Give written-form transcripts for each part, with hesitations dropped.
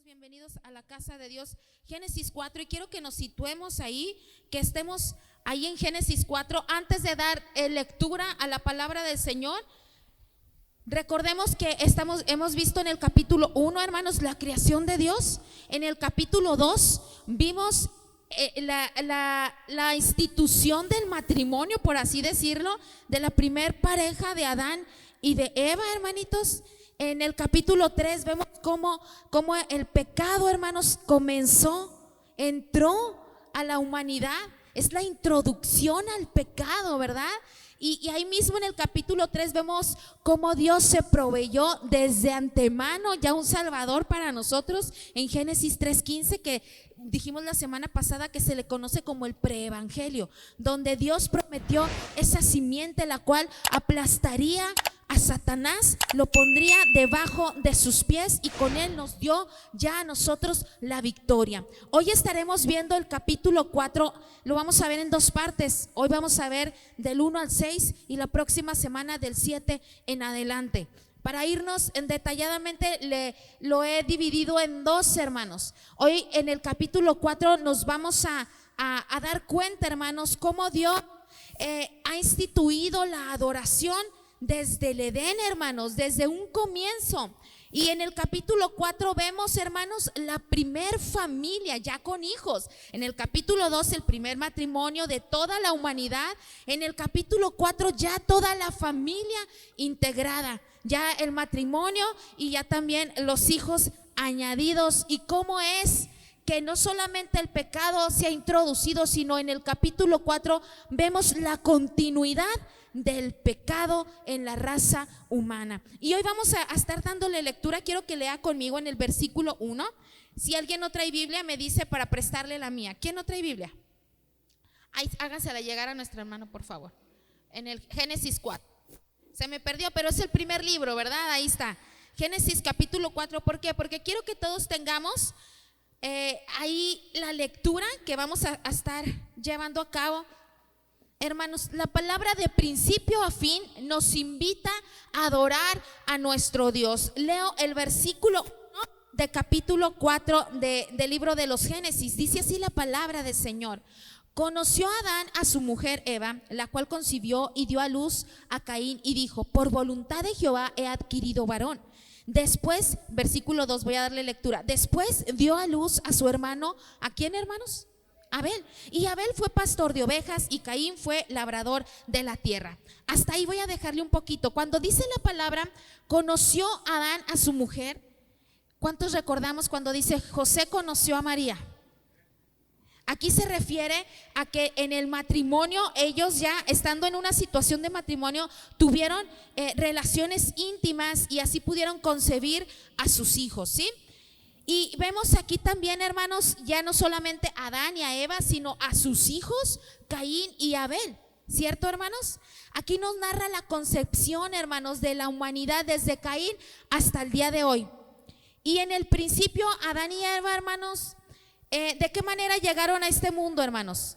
Bienvenidos a la casa de Dios, Génesis 4, y quiero que nos situemos ahí, que estemos ahí en Génesis 4. Antes de dar lectura a la palabra del Señor, recordemos que hemos visto en el capítulo 1, hermanos, la creación de Dios. En el capítulo 2 vimos la institución del matrimonio, por así decirlo, de la primer pareja de Adán y de Eva, hermanitos. En el capítulo 3 vemos cómo el pecado, hermanos, entró a la humanidad. Es la introducción al pecado, ¿verdad? Y ahí mismo en el capítulo 3 vemos cómo Dios se proveyó desde antemano ya un Salvador para nosotros. En Génesis 3:15, que dijimos la semana pasada que se le conoce como el preevangelio, donde Dios prometió esa simiente la cual aplastaría a Satanás, lo pondría debajo de sus pies y con él nos dio ya a nosotros la victoria. Hoy estaremos viendo el capítulo 4, lo vamos a ver en dos partes. Hoy vamos a ver del 1 al 6 y la próxima semana del 7 en adelante. Para irnos detalladamente lo he dividido en dos, hermanos. Hoy en el capítulo 4 nos vamos a dar cuenta, hermanos, cómo Dios ha instituido la adoración desde el Edén, hermanos, desde un comienzo. Y en el capítulo 4 vemos, hermanos, la primer familia ya con hijos. En el capítulo 2 el primer matrimonio de toda la humanidad. En el capítulo 4 ya toda la familia integrada, ya el matrimonio y ya también los hijos añadidos. Y cómo es que no solamente el pecado se ha introducido, sino en el capítulo 4 vemos la continuidad del pecado en la raza humana. Y hoy vamos a estar dándole lectura. Quiero que lea conmigo en el versículo 1. Si alguien no trae Biblia, me dice para prestarle la mía. ¿Quién no trae Biblia? Ahí, hágansela llegar a nuestro hermano, por favor. En el Génesis 4. Se me perdió, pero es el primer libro, ¿verdad? Ahí está. Génesis capítulo 4. ¿Por qué? Porque quiero que todos tengamos ahí la lectura que vamos a estar llevando a cabo. Hermanos, la palabra de principio a fin nos invita a adorar a nuestro Dios. Leo el versículo 1 de capítulo 4 del libro de los Génesis. Dice así la palabra del Señor. Conoció Adán a su mujer Eva, la cual concibió y dio a luz a Caín y dijo: por voluntad de Jehová he adquirido varón. Después, versículo 2, voy a darle lectura. Después dio a luz a su hermano. ¿A quién, hermanos? Abel. Y Abel fue pastor de ovejas y Caín fue labrador de la tierra. Hasta ahí voy a dejarle un poquito. Cuando dice la palabra conoció Adán a su mujer, ¿cuántos recordamos cuando dice José conoció a María? Aquí se refiere a que en el matrimonio ellos, ya estando en una situación de matrimonio, tuvieron relaciones íntimas y así pudieron concebir a sus hijos, ¿sí? Y vemos aquí también, hermanos, ya no solamente a Adán y a Eva, sino a sus hijos, Caín y Abel, ¿cierto, hermanos? Aquí nos narra la concepción, hermanos, de la humanidad desde Caín hasta el día de hoy. Y en el principio, Adán y Eva, hermanos, ¿de qué manera llegaron a este mundo, hermanos?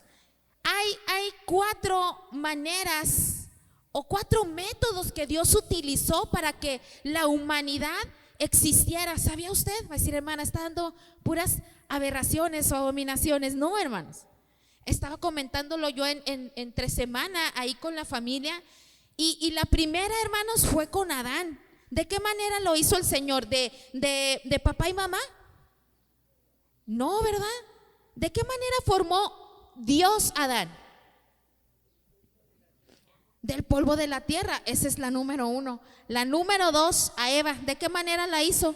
Hay cuatro maneras o cuatro métodos que Dios utilizó para que la humanidad existiera. ¿Sabía usted? Va a decir, hermana, está dando puras aberraciones o abominaciones. No, hermanos, estaba comentándolo yo entre semana ahí con la familia. Y la primera, hermanos, fue con Adán. ¿De qué manera lo hizo el Señor? ¿De papá y mamá? No, ¿verdad? ¿De qué manera formó Dios a Adán? Del polvo de la tierra. Esa es la número 1. La número 2, a Eva. ¿De qué manera la hizo?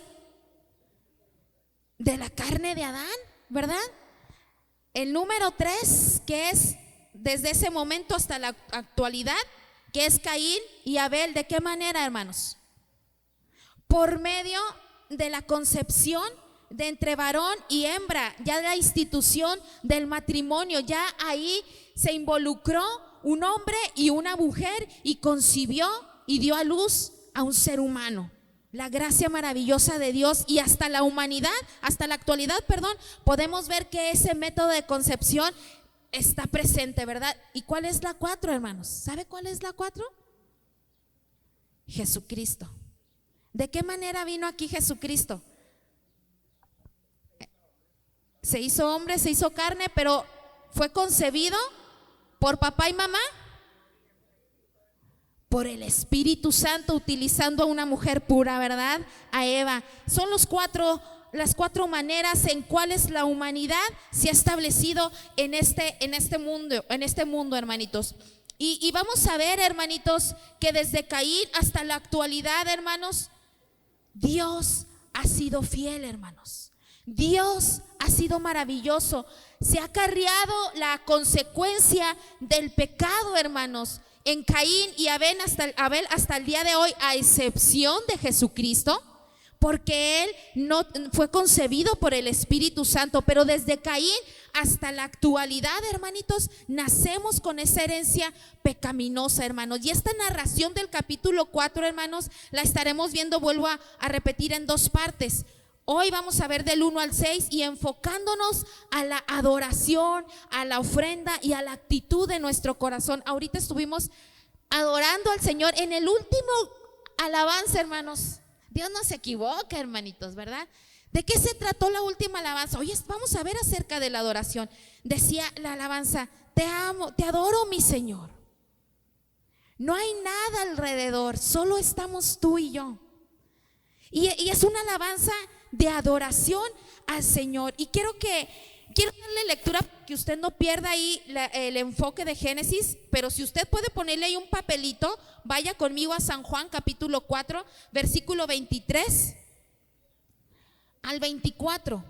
De la carne de Adán, ¿verdad? El número 3, que es desde ese momento hasta la actualidad, que es Caín y Abel. ¿De qué manera, hermanos? Por medio de la concepción de entre varón y hembra, ya la institución del matrimonio, ya ahí se involucró un hombre y una mujer y concibió y dio a luz a un ser humano. La gracia maravillosa de Dios, y hasta la humanidad, hasta la actualidad, podemos ver que ese método de concepción está presente, ¿verdad? ¿Y cuál es la 4, hermanos? ¿Sabe cuál es la 4? Jesucristo. ¿De qué manera vino aquí Jesucristo? Se hizo hombre, se hizo carne, pero fue concebido por papá y mamá, por el Espíritu Santo, utilizando a una mujer pura, ¿verdad? A Eva. Son las cuatro maneras en cuales la humanidad se ha establecido en este mundo, hermanitos. Y vamos a ver, hermanitos, que desde Caín hasta la actualidad, hermanos, Dios ha sido fiel, hermanos. Dios ha sido maravilloso. Se ha acarreado la consecuencia del pecado, hermanos, en Caín y Abel hasta el día de hoy, a excepción de Jesucristo, porque Él no fue concebido por el Espíritu Santo. Pero desde Caín hasta la actualidad, hermanitos, nacemos con esa herencia pecaminosa, hermanos. Y esta narración del capítulo 4, hermanos, la estaremos viendo, vuelvo a repetir, en dos partes. Hoy vamos a ver del 1 al 6 y enfocándonos a la adoración, a la ofrenda y a la actitud de nuestro corazón. Ahorita estuvimos adorando al Señor en el último alabanza, hermanos. Dios no se equivoca, hermanitos, ¿verdad? ¿De qué se trató la última alabanza? Hoy vamos a ver acerca de la adoración. Decía la alabanza: te amo, te adoro, mi Señor. No hay nada alrededor, solo estamos tú y yo. Y es una alabanza de adoración al Señor. Y quiero darle lectura para que usted no pierda ahí el enfoque de Génesis. Pero si usted puede ponerle ahí un papelito, vaya conmigo a San Juan capítulo 4, versículo 23 al 24.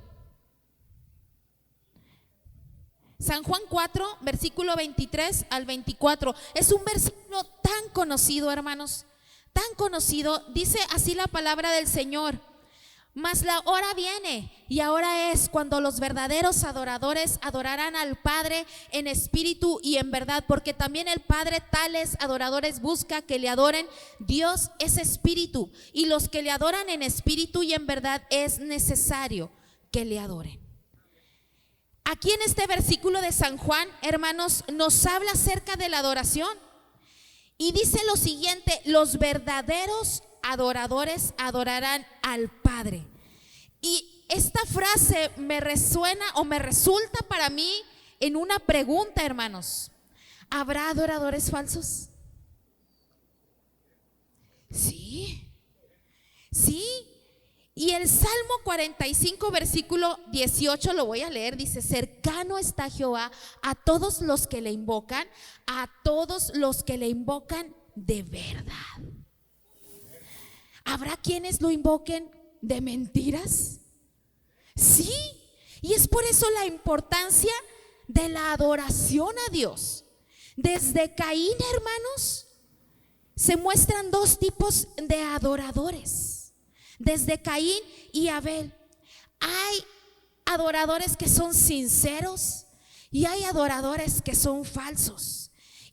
San Juan 4, versículo 23 al 24. Es un versículo tan conocido, hermanos, tan conocido. Dice así la palabra del Señor: mas la hora viene y ahora es cuando los verdaderos adoradores adorarán al Padre en espíritu y en verdad, porque también el Padre tales adoradores busca que le adoren. Dios es espíritu, y los que le adoran en espíritu y en verdad es necesario que le adoren. Aquí en este versículo de San Juan, hermanos, nos habla acerca de la adoración y dice lo siguiente: los verdaderos adoradores adorarán al Padre. Y esta frase me resuena o me resulta para mí en una pregunta, hermanos: ¿habrá adoradores falsos? Sí. Y el Salmo 45, versículo 18, lo voy a leer, dice: cercano está Jehová a todos los que le invocan, a todos los que le invocan de verdad. ¿Habrá quienes lo invoquen de mentiras? Sí, y es por eso la importancia de la adoración a Dios. Desde Caín, hermanos, se muestran dos tipos de adoradores. Desde Caín y Abel hay adoradores que son sinceros y hay adoradores que son falsos.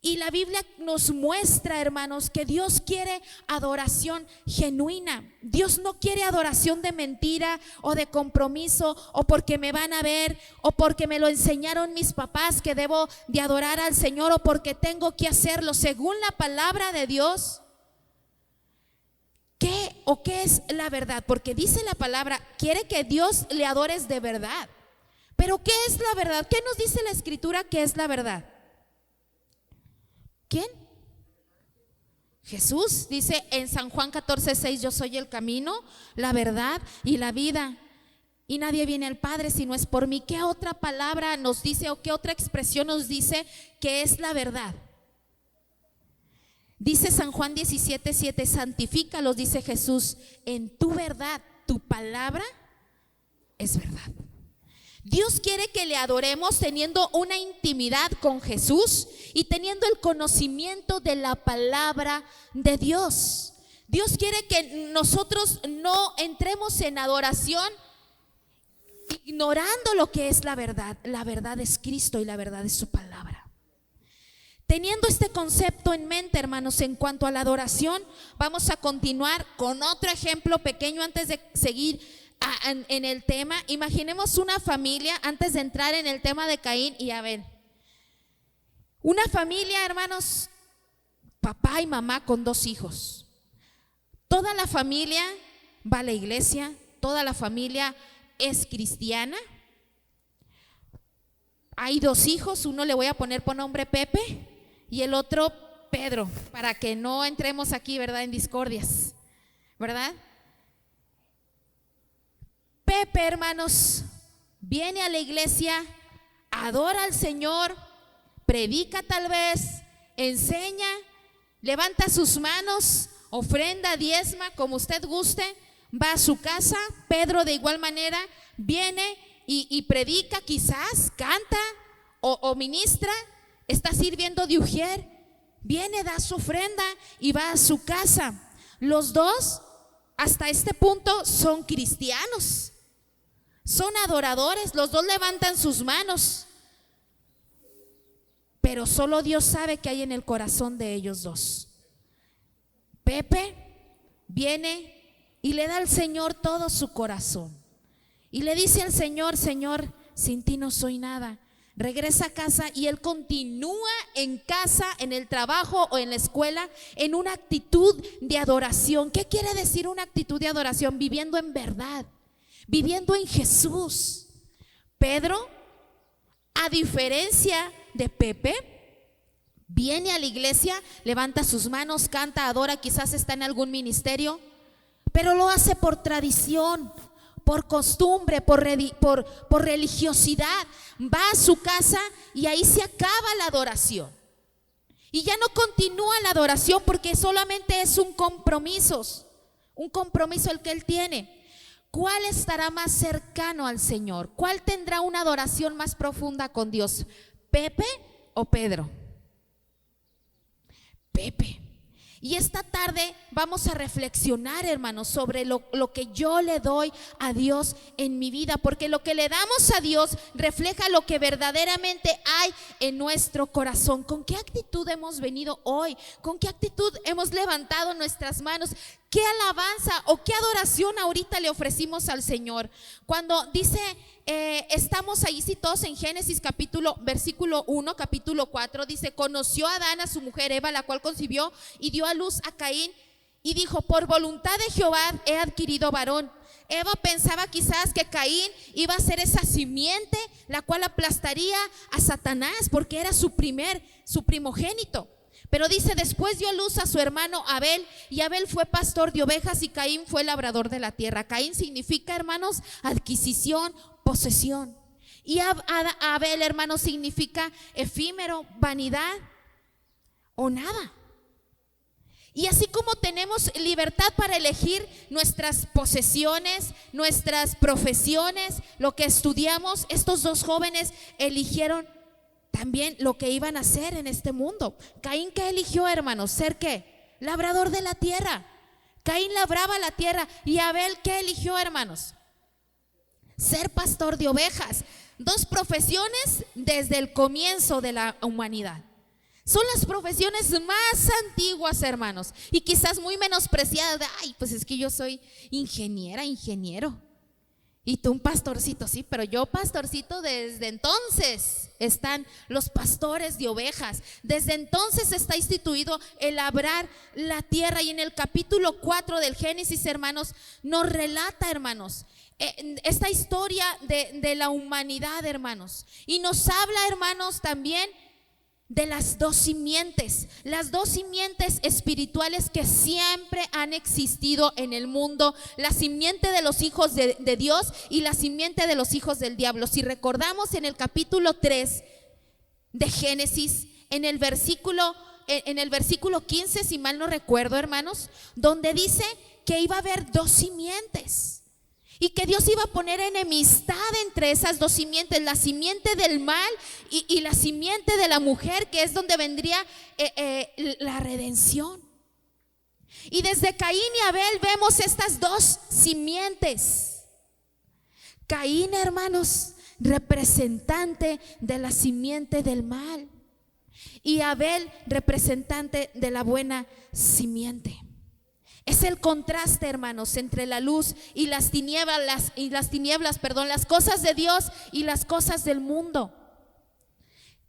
Y la Biblia nos muestra, hermanos, que Dios quiere adoración genuina. Dios no quiere adoración de mentira o de compromiso, o porque me van a ver, o porque me lo enseñaron mis papás que debo de adorar al Señor, o porque tengo que hacerlo. Según la palabra de Dios, ¿qué es la verdad? Porque dice la palabra, quiere que Dios le adores de verdad. Pero ¿qué es la verdad? ¿Qué nos dice la Escritura que es la verdad? ¿Quién? Jesús dice en San Juan 14:6: yo soy el camino, la verdad y la vida, y nadie viene al Padre si no es por mí. ¿Qué otra palabra nos dice o qué otra expresión nos dice que es la verdad? Dice San Juan 17:7: santifícalos, dice Jesús, en tu verdad, tu palabra es verdad. Dios quiere que le adoremos teniendo una intimidad con Jesús y teniendo el conocimiento de la palabra de Dios. Dios quiere que nosotros no entremos en adoración ignorando lo que es la verdad. La verdad es Cristo y la verdad es su palabra. Teniendo este concepto en mente, hermanos, en cuanto a la adoración, vamos a continuar con otro ejemplo pequeño antes de seguir en el tema. Imaginemos una familia, antes de entrar en el tema de Caín y Abel. Una familia, hermanos, papá y mamá con 2 hijos. Toda la familia va a la iglesia, toda la familia es cristiana, Hay dos hijos, uno le voy a poner por nombre Pepe y el otro Pedro, para que no entremos aquí, ¿verdad?, en discordias, ¿verdad? Pepe, hermanos, viene a la iglesia, adora al Señor, predica tal vez, enseña, levanta sus manos, ofrenda, diezma, como usted guste, va a su casa. Pedro de igual manera viene y predica, quizás canta o ministra, está sirviendo de ujier, viene, da su ofrenda y va a su casa. Los dos hasta este punto son cristianos, son adoradores, los dos levantan sus manos, pero solo Dios sabe qué hay en el corazón de ellos dos. Pepe viene y le da al Señor todo su corazón y le dice al Señor: Señor, sin ti no soy nada. Regresa a casa y él continúa en casa, en el trabajo o en la escuela, en una actitud de adoración. ¿Qué quiere decir una actitud de adoración? Viviendo en verdad, viviendo en Jesús. Pedro, a diferencia de Pepe, viene a la iglesia, levanta sus manos, canta, adora, quizás está en algún ministerio, pero lo hace por tradición, por costumbre, por religiosidad. Va a su casa y ahí se acaba la adoración. Y ya no continúa la adoración porque solamente es un compromiso el que él tiene. ¿Cuál estará más cercano al Señor? ¿Cuál tendrá una adoración más profunda con Dios? ¿Pepe o Pedro? Pepe. Y esta tarde vamos a reflexionar, hermanos, sobre lo que yo le doy a Dios en mi vida, porque lo que le damos a Dios refleja lo que verdaderamente hay en nuestro corazón. ¿Con qué actitud hemos venido hoy? ¿Con qué actitud hemos levantado nuestras manos? ¿Qué alabanza o qué adoración ahorita le ofrecimos al Señor? Cuando dice, estamos ahí citados en Génesis versículo 1, capítulo 4, dice: conoció a Adán a su mujer Eva, la cual concibió y dio a luz a Caín, y dijo: por voluntad de Jehová he adquirido varón. Eva pensaba quizás que Caín iba a ser esa simiente la cual aplastaría a Satanás, porque era su primogénito. Pero dice: después dio a luz a su hermano Abel, y Abel fue pastor de ovejas y Caín fue labrador de la tierra. Caín significa, hermanos, adquisición, posesión. Y Abel, hermanos, significa efímero, vanidad o nada. Y así como tenemos libertad para elegir nuestras posesiones, nuestras profesiones, lo que estudiamos, estos dos jóvenes eligieron también lo que iban a hacer en este mundo. Caín, ¿qué eligió, hermanos? ¿Ser qué? Labrador de la tierra. Caín labraba la tierra. Y Abel, ¿qué eligió, hermanos? Ser pastor de ovejas. Dos profesiones desde el comienzo de la humanidad. Son las profesiones más antiguas, hermanos, y quizás muy menospreciadas. Ay, pues es que yo soy ingeniero. Y tú un pastorcito, sí, pero yo pastorcito desde entonces. Están los pastores de ovejas. Desde entonces está instituido el labrar la tierra. Y en el capítulo 4 del Génesis, hermanos, nos relata, hermanos, esta historia de la humanidad, hermanos. Y nos habla, hermanos, también de las dos simientes espirituales que siempre han existido en el mundo: la simiente de los hijos de Dios y la simiente de los hijos del diablo. Si recordamos en el capítulo 3 de Génesis, en el versículo 15, si mal no recuerdo, hermanos, donde dice que iba a haber dos simientes y que Dios iba a poner enemistad entre esas dos simientes, la simiente del mal y la simiente de la mujer, que es donde vendría la redención. Y desde Caín y Abel vemos estas dos simientes. Caín, hermanos, representante de la simiente del mal, y Abel, representante de la buena simiente. Es el contraste, hermanos, entre la luz y las tinieblas, las cosas de Dios y las cosas del mundo.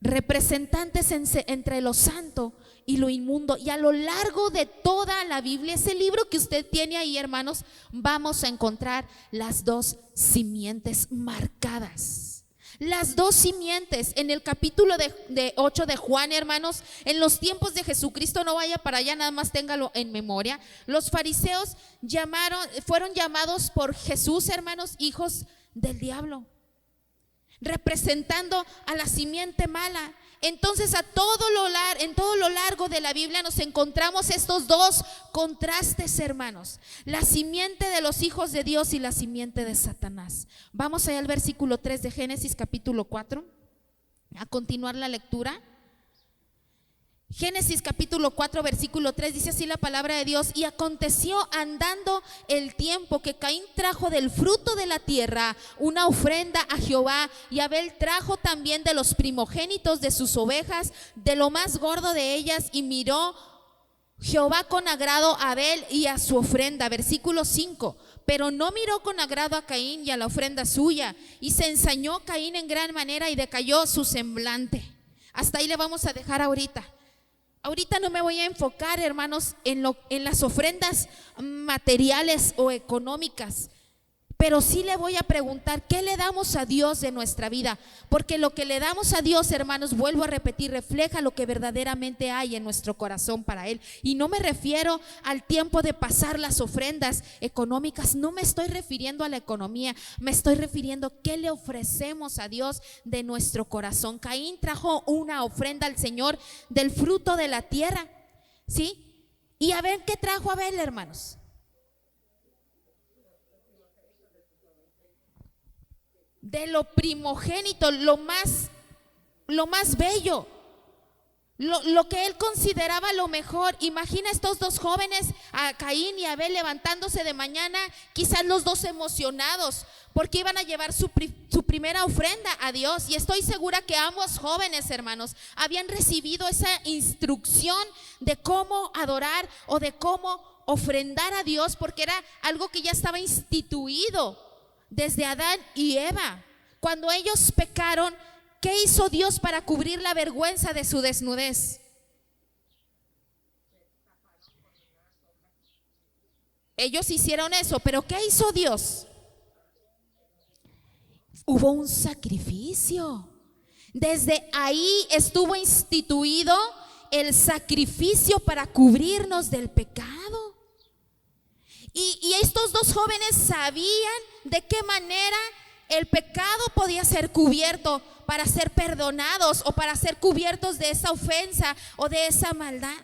Representantes entre lo santo y lo inmundo. Y a lo largo de toda la Biblia, ese libro que usted tiene ahí, hermanos, vamos a encontrar las dos simientes marcadas. Las dos simientes en el capítulo de 8 de Juan, hermanos, en los tiempos de Jesucristo, no vaya para allá, nada más téngalo en memoria. Los fariseos fueron llamados por Jesús, hermanos, hijos del diablo, representando a la simiente mala. Entonces en todo lo largo de la Biblia nos encontramos estos dos contrastes, hermanos: la simiente de los hijos de Dios y la simiente de Satanás. Vamos allá al versículo 3 de Génesis capítulo 4, a continuar la lectura. Génesis capítulo 4 versículo 3 dice así la palabra de Dios: y aconteció andando el tiempo que Caín trajo del fruto de la tierra una ofrenda a Jehová, y Abel trajo también de los primogénitos de sus ovejas, de lo más gordo de ellas, y miró Jehová con agrado a Abel y a su ofrenda. Versículo 5: pero no miró con agrado a Caín y a la ofrenda suya, y se ensañó Caín en gran manera y decayó su semblante. Hasta ahí le vamos a dejar ahorita. Ahorita no me voy a enfocar, hermanos, en las ofrendas materiales o económicas, pero sí le voy a preguntar: ¿qué le damos a Dios de nuestra vida? Porque lo que le damos a Dios, hermanos, vuelvo a repetir, refleja lo que verdaderamente hay en nuestro corazón para Él. Y no me refiero al tiempo de pasar las ofrendas económicas, no me estoy refiriendo a la economía, me estoy refiriendo a qué le ofrecemos a Dios de nuestro corazón. Caín trajo una ofrenda al Señor del fruto de la tierra, ¿sí? Y a ver, ¿qué trajo Abel, hermanos? De lo primogénito, lo más bello, lo que él consideraba lo mejor. Imagina estos dos jóvenes, a Caín y Abel, levantándose de mañana, quizás los dos emocionados, porque iban a llevar su primera ofrenda a Dios. Y estoy segura que ambos jóvenes, hermanos, habían recibido esa instrucción de cómo adorar o de cómo ofrendar a Dios, porque era algo que ya estaba instituido desde Adán y Eva. Cuando ellos pecaron, ¿qué hizo Dios para cubrir la vergüenza de su desnudez? Ellos hicieron eso, pero ¿qué hizo Dios? Hubo un sacrificio. Desde ahí estuvo instituido el sacrificio para cubrirnos del pecado. Y estos dos jóvenes sabían de qué manera el pecado podía ser cubierto para ser perdonados o para ser cubiertos de esa ofensa o de esa maldad.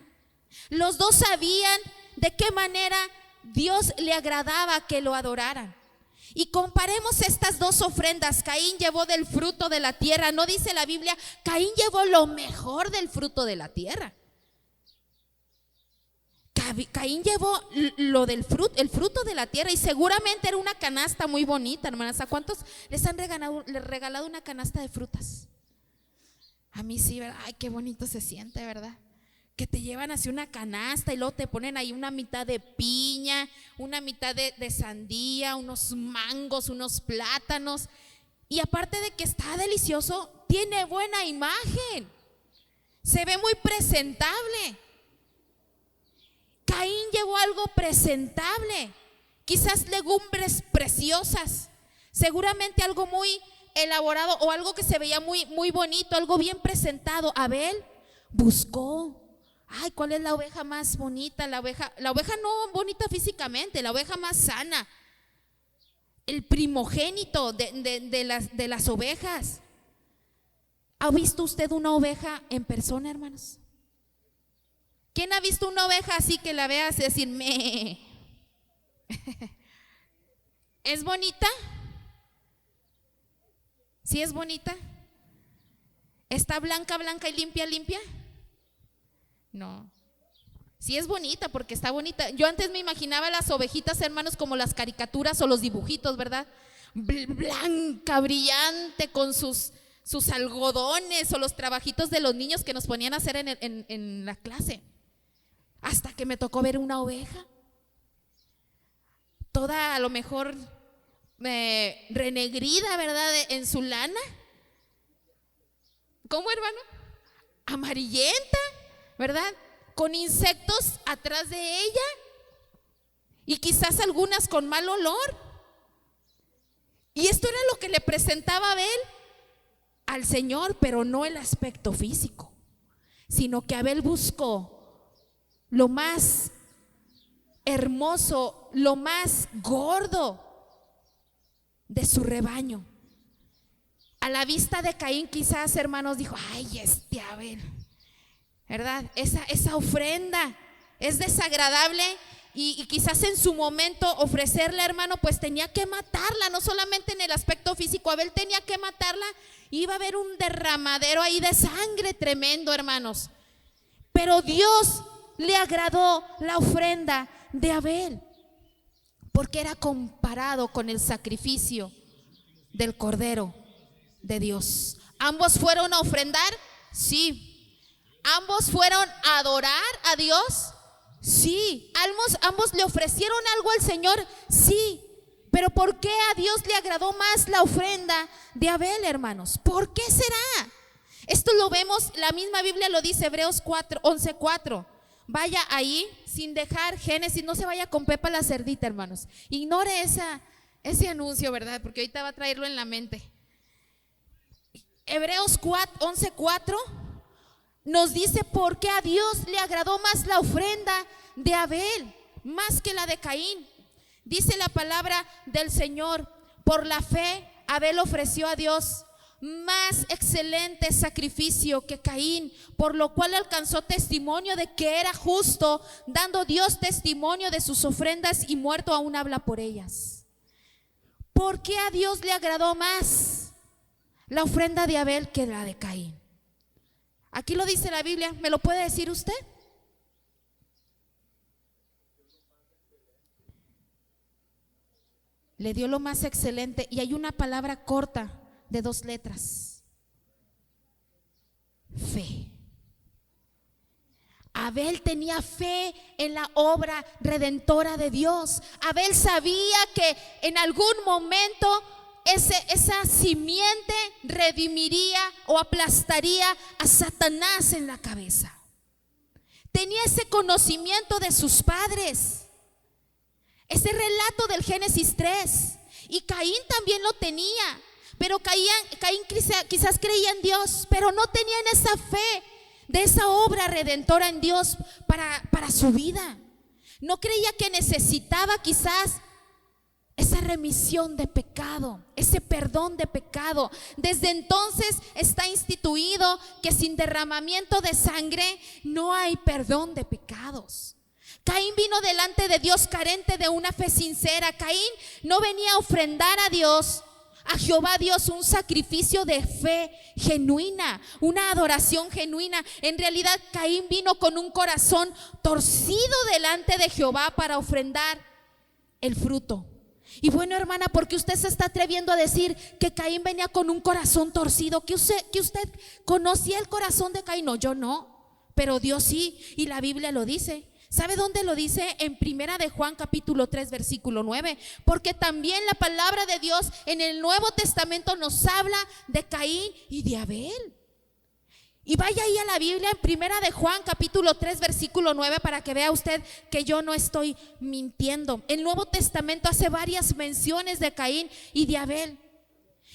Los dos sabían de qué manera Dios le agradaba que lo adoraran. Y comparemos estas dos ofrendas. Caín llevó del fruto de la tierra. No dice la Biblia, Caín llevó lo mejor del fruto de la tierra. Caín llevó el fruto de la tierra, y seguramente era una canasta muy bonita, hermanas. ¿A cuántos les han regalado una canasta de frutas? A mí sí, ¿verdad? Ay, qué bonito se siente, ¿verdad? Que te llevan así una canasta y luego te ponen ahí una mitad de piña, una mitad de sandía, unos mangos, unos plátanos. Y aparte de que está delicioso, tiene buena imagen, se ve muy presentable. Caín llevó algo presentable, quizás legumbres preciosas, seguramente algo muy elaborado o algo que se veía muy, muy bonito, algo bien presentado. Abel buscó, ay, ¿cuál es la oveja más bonita? La oveja no bonita físicamente, la oveja más sana, el primogénito de las ovejas. ¿Ha visto usted una oveja en persona, hermanos? ¿Quién ha visto una oveja así que la veas y decir me? ¿Es bonita? ¿Sí es bonita? ¿Está blanca, blanca y limpia, limpia? No. Sí es bonita porque está bonita. Yo antes me imaginaba las ovejitas, hermanos, como las caricaturas o los dibujitos, ¿verdad? Blanca, brillante, con sus algodones o los trabajitos de los niños que nos ponían a hacer en la clase. Hasta que me tocó ver una oveja, toda a lo mejor renegrida, ¿verdad? En su lana. ¿Cómo, hermano? Amarillenta, ¿verdad? Con insectos atrás de ella y quizás algunas con mal olor. Y esto era lo que le presentaba a Abel. al Señor, pero no el aspecto físico, sino que Abel buscó lo más hermoso, lo más gordo de su rebaño. A la vista de Caín, quizás, hermanos, dijo: ay, Abel, ¿verdad? Esa ofrenda es desagradable, y quizás en su momento ofrecerla, hermano, pues tenía que matarla, no solamente en el aspecto físico. Abel tenía que matarla, iba a haber un derramadero ahí de sangre tremendo, hermanos. Pero Dios le agradó la ofrenda de Abel, porque era comparado con el sacrificio del Cordero de Dios. ¿Ambos fueron a ofrendar? Sí. ¿Ambos fueron a adorar a Dios? Sí. ¿Ambos le ofrecieron algo al Señor? Sí. Pero ¿por qué a Dios le agradó más la ofrenda de Abel, hermanos? ¿Por qué será? Esto lo vemos, la misma Biblia lo dice, Hebreos 11:4. Vaya ahí, sin dejar Génesis, no se vaya con Pepa la cerdita, hermanos. Ignore ese anuncio, ¿verdad? Porque ahorita va a traerlo en la mente. Hebreos 11:4 nos dice por qué a Dios le agradó más la ofrenda de Abel, más que la de Caín. Dice la palabra del Señor: por la fe Abel ofreció a Dios más excelente sacrificio que Caín, por lo cual alcanzó testimonio de que era justo, dando Dios testimonio de sus ofrendas, y muerto aún habla por ellas. ¿Por qué a Dios le agradó más la ofrenda de Abel que la de Caín? Aquí lo dice la Biblia, ¿me lo puede decir usted? Le dio lo más excelente, y hay una palabra corta de 2 letras: fe. Abel tenía fe en la obra redentora de Dios. Abel sabía que en algún momento esa simiente redimiría o aplastaría a Satanás en la cabeza. Tenía ese conocimiento de sus padres, ese relato del Génesis 3, y Caín también lo tenía. Pero Caín quizás creía en Dios, pero no tenían esa fe de esa obra redentora en Dios para su vida. No creía que necesitaba quizás esa remisión de pecado, ese perdón de pecado. Desde entonces está instituido que sin derramamiento de sangre no hay perdón de pecados. Caín vino delante de Dios carente de una fe sincera. Caín no venía a ofrendar a Dios, a Jehová Dios, un sacrificio de fe genuina, una adoración genuina. En realidad Caín vino con un corazón torcido delante de Jehová para ofrendar el fruto. Y bueno, hermana, ¿por qué usted se está atreviendo a decir que Caín venía con un corazón torcido? ¿Que usted conocía el corazón de Caín? No, yo no, pero Dios sí, y la Biblia lo dice. ¿Sabe dónde lo dice? En Primera de Juan capítulo 3 versículo 9. Porque también la palabra de Dios en el Nuevo Testamento nos habla de Caín y de Abel. Y vaya ahí a la Biblia en Primera de Juan capítulo 3 versículo 9 para que vea usted que yo no estoy mintiendo. El Nuevo Testamento hace varias menciones de Caín y de Abel.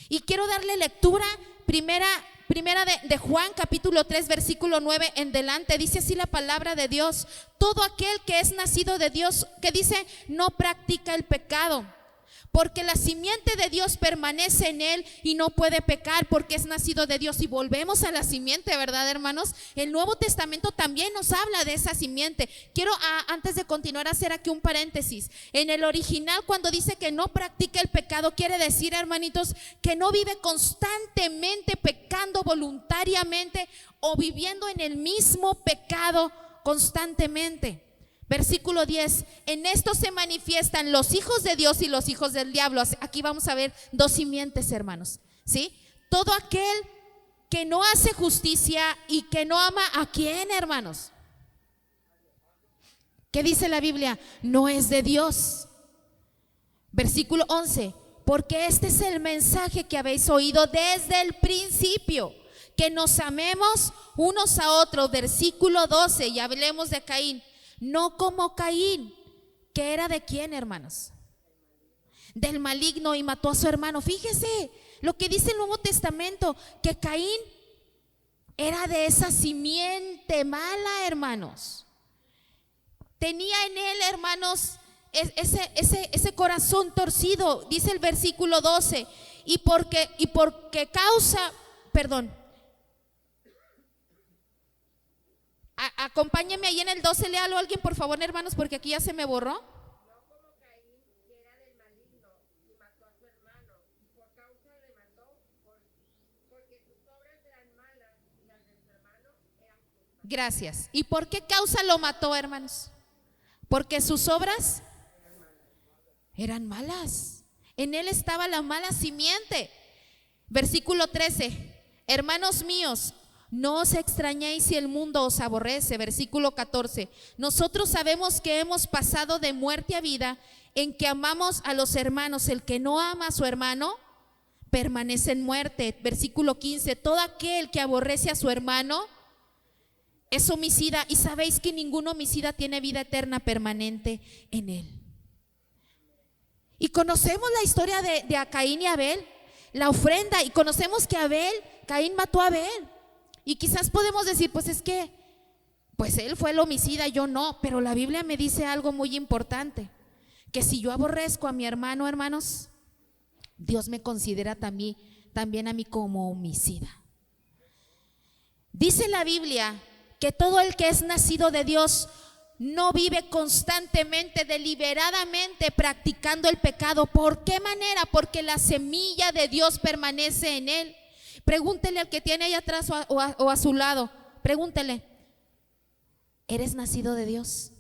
Y quiero darle lectura. Primera de Juan capítulo 3 versículo 9 en delante. Dice así la palabra de Dios: todo aquel que es nacido de Dios, que dice, no practica el pecado, porque la simiente de Dios permanece en él y no puede pecar porque es nacido de Dios. Y volvemos a la simiente, ¿verdad, hermanos? El Nuevo Testamento también nos habla de esa simiente. Quiero antes de continuar hacer aquí un paréntesis. En el original, cuando dice que no practica el pecado, quiere decir, hermanitos, que no vive constantemente pecando voluntariamente o viviendo en el mismo pecado constantemente. Versículo 10: en esto se manifiestan los hijos de Dios y los hijos del diablo. Aquí vamos a ver 2 simientes, hermanos, ¿sí? Todo aquel que no hace justicia y que no ama, ¿a quién, hermanos? ¿Qué dice la Biblia? No es de Dios. Versículo 11: porque este es el mensaje que habéis oído desde el principio, que nos amemos unos a otros. Versículo 12, y hablemos de Caín. No como Caín, que era de quién, hermanos? Del maligno, y mató a su hermano. Fíjese, lo que dice el Nuevo Testamento, que Caín era de esa simiente mala, hermanos. Tenía en él, hermanos, ese corazón torcido. Dice el versículo 12, y porque causa, perdón, acompáñenme ahí en el 12, léalo alguien por favor, hermanos, porque aquí ya se me borró. Gracias. ¿Y por qué causa lo mató, hermanos? Porque sus obras eran malas. En él estaba la mala simiente. Versículo 13. Hermanos míos, no os extrañéis si el mundo os aborrece. Versículo 14. Nosotros sabemos que hemos pasado de muerte a vida en que amamos a los hermanos. El que no ama a su hermano permanece en muerte. Versículo 15. Todo aquel que aborrece a su hermano es homicida, y sabéis que ningún homicida tiene vida eterna permanente en él. Y conocemos la historia de Caín y Abel, la ofrenda, y conocemos que Caín mató a Abel. Y quizás podemos decir, pues es que, pues él fue el homicida, yo no. Pero la Biblia me dice algo muy importante, que si yo aborrezco a mi hermano, hermanos, Dios me considera también a mí como homicida. Dice la Biblia que todo el que es nacido de Dios no vive constantemente, deliberadamente practicando el pecado. ¿Por qué manera? Porque la semilla de Dios permanece en él. Pregúntele al que tiene ahí atrás o a su lado, pregúntele, ¿eres nacido de Dios?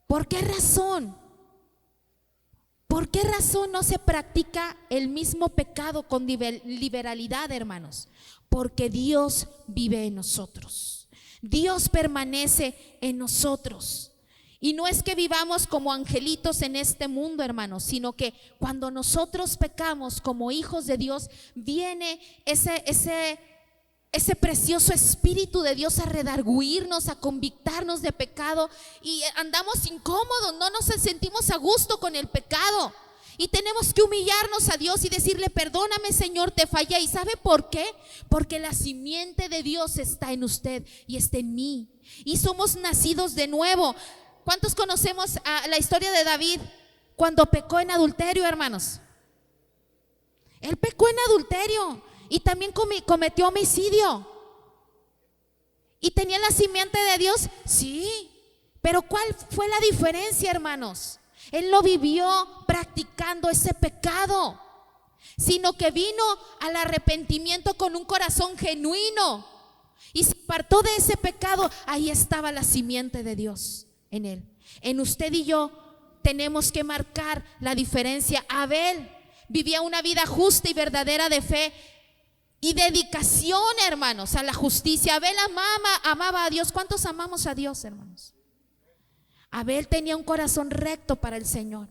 ¿Por qué razón? ¿Por qué razón no se practica el mismo pecado con liberalidad, hermanos? Porque Dios vive en nosotros. Dios permanece en nosotros. Y no es que vivamos como angelitos en este mundo, hermanos, sino que cuando nosotros pecamos como hijos de Dios, viene ese precioso Espíritu de Dios a redarguirnos, a convictarnos de pecado, y andamos incómodos, no nos sentimos a gusto con el pecado, y tenemos que humillarnos a Dios y decirle: perdóname, Señor, te fallé. ¿Y sabe por qué? Porque la simiente de Dios está en usted y está en mí, y somos nacidos de nuevo. ¿Cuántos conocemos la historia de David cuando pecó en adulterio, hermanos? Él pecó en adulterio y también cometió homicidio. ¿Y tenía la simiente de Dios? Sí. Pero ¿cuál fue la diferencia, hermanos? Él no vivió practicando ese pecado, sino que vino al arrepentimiento con un corazón genuino y se apartó de ese pecado. Ahí estaba la simiente de Dios en él. En usted y yo tenemos que marcar la diferencia. Abel vivía una vida justa y verdadera de fe y dedicación, hermanos, a la justicia. Abel amaba a Dios. ¿Cuántos amamos a Dios, hermanos? Abel tenía un corazón recto para el Señor.